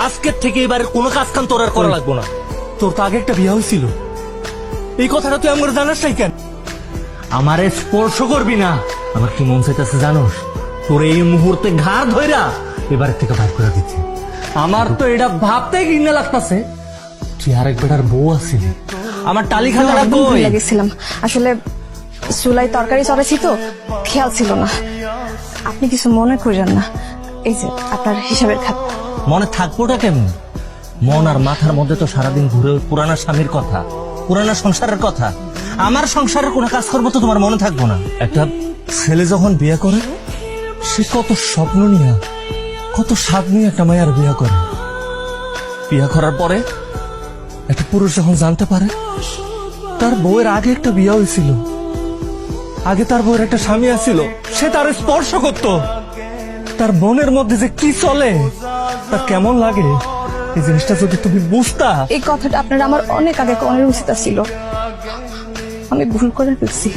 আজকের থেকে এবারে কোনো কাজ কাম তোর আর করা লাগবো না। তোর তো আগে একটা বিয়ে হয়েছিল, এই কথাটা তুই আমার জানাস নাই কেন? আমারে স্পর্শ করবি না। আমার কি মন চাইতেছে জানোস, তোর এই মুহূর্তে ঘাড় ধইরা এবারের থেকে বাইর করে দিতে। আমার তো এটা ভাবতে ঘৃণা লাগতাছে, তুই আরেক বেটার বউ আছিলি। আমার টালি খালাটা কই? গেছিলাম আসলে, চুলাই তরকারি চড়াইছি তো খেয়াল ছিল না। আপনি কিছু মনে করেন না, এই যে আপনার হিসাবের খাতা। মনে থাকবোটা কেমন? মন আর মাথার মধ্যে তো সারাদিন ঘুরে ওই পুরানা স্বামীর কথা, পুরানা সংসারের কথা। আমার সংসারের কোনো কাজ করবো তো তোমার মনে থাকবো না? একটা ছেলে যখন বিয়ে করে, সে কত স্বপ্ন নিয়ে, কত স্বাদ নিয়ে একটা মায়ের বিয়ে করে। বিয়ে করার পরে একটা পুরুষ যখন জানতে পারে তার বউয়ের আগে একটা বিয়ে হয়েছিল, আগে তার বউয়ের একটা স্বামী আছিল, সে তার স্পর্শ করত, তার মনের মধ্যে যে কি চলে, তার কেমন লাগে, এই জিনিসটা যদি তুমি বুঝতা। এই কথাটা আপনার আমার অনেক আগে কনের উচিত ছিল, আমি ভুল করে ফেলছি,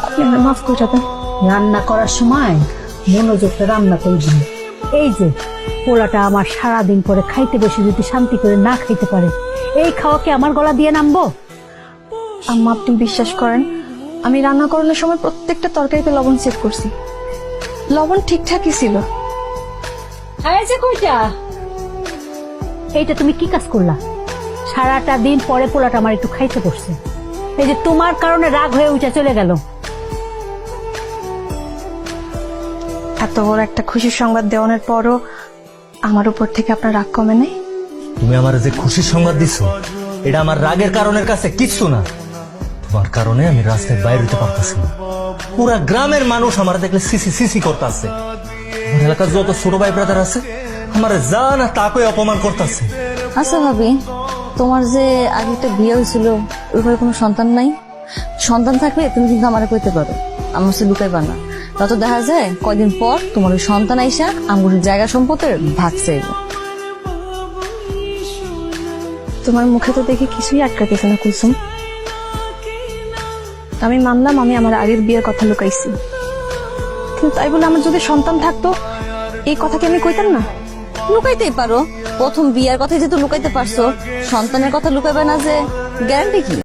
আপনি আমার মাফ করে দেন। রান্না করার সময় মনোযোগটা রান্না করবি। এই যে পোলাটা আমার সারাদিন পরে খাইতে বসে যদি শান্তি করে না খাইতে পারে, এই খাওয়া কি আমার গলা দিয়ে নামবো? আম্মা আপনি বিশ্বাস করেন, আমি রান্না করানোর সময় প্রত্যেকটা তরকারিতে লবণ চেক করছি, লবণ ঠিকঠাকই ছিল। এই যে কইটা, এইটা তুমি কি কাজ করলা? সারাটা দিন পরে পোলাটা আমার একটু খাইতে বসছে, এই যে তোমার কারণে রাগ হয়ে উঠে চলে গেল। এত বড় একটা খুশির সংবাদ দেওয়ানোর পরও আমার উপর থেকে আপনার রাগ কমে নাই? তুমি আমার যে খুশির সংবাদ দিছো, এটা আমার রাগের কারণের কাছে কিচ্ছু না। তোমার কারণে আমি রাস্তায় বাইরে হতে পারতেছি না। পুরা গ্রামের মানুষ আমার দেখলে সিসি সিসি করতেছে। আমার এলাকার যত ছোট ভাই ব্রাদার আছে আমার যা না তাকে অপমান করতেছে। আচ্ছা ভাবি, তোমার যে আগে একটা বিয়ে হয়েছিল, ওইভাবে কোনো সন্তান নাই? সন্তান থাকলে তুমি কিন্তু আমারে কইতে পারো, আমার সে লুকাইবা না। তত দেখা যায় কয়দিন পর তোমার ওই সন্তান আইসা আঙ্গুরের জায়গা সম্পদের ভাগ চাইব। তোমার মুখে তো দেখে কিছুই আটকাতেছে না কুলসুম। আমি মানলাম আমি আমার আগের বিয়ের কথা লুকাইছি, কিন্তু তাই বলে আমার যদি সন্তান থাকতো এই কথা কি আমি কইতাম না? লুকাইতেই পারো, প্রথম বিয়ের কথা যেহেতু লুকাইতে পারছো, সন্তানের কথা লুকাইবে না যে গ্যারান্টি কি?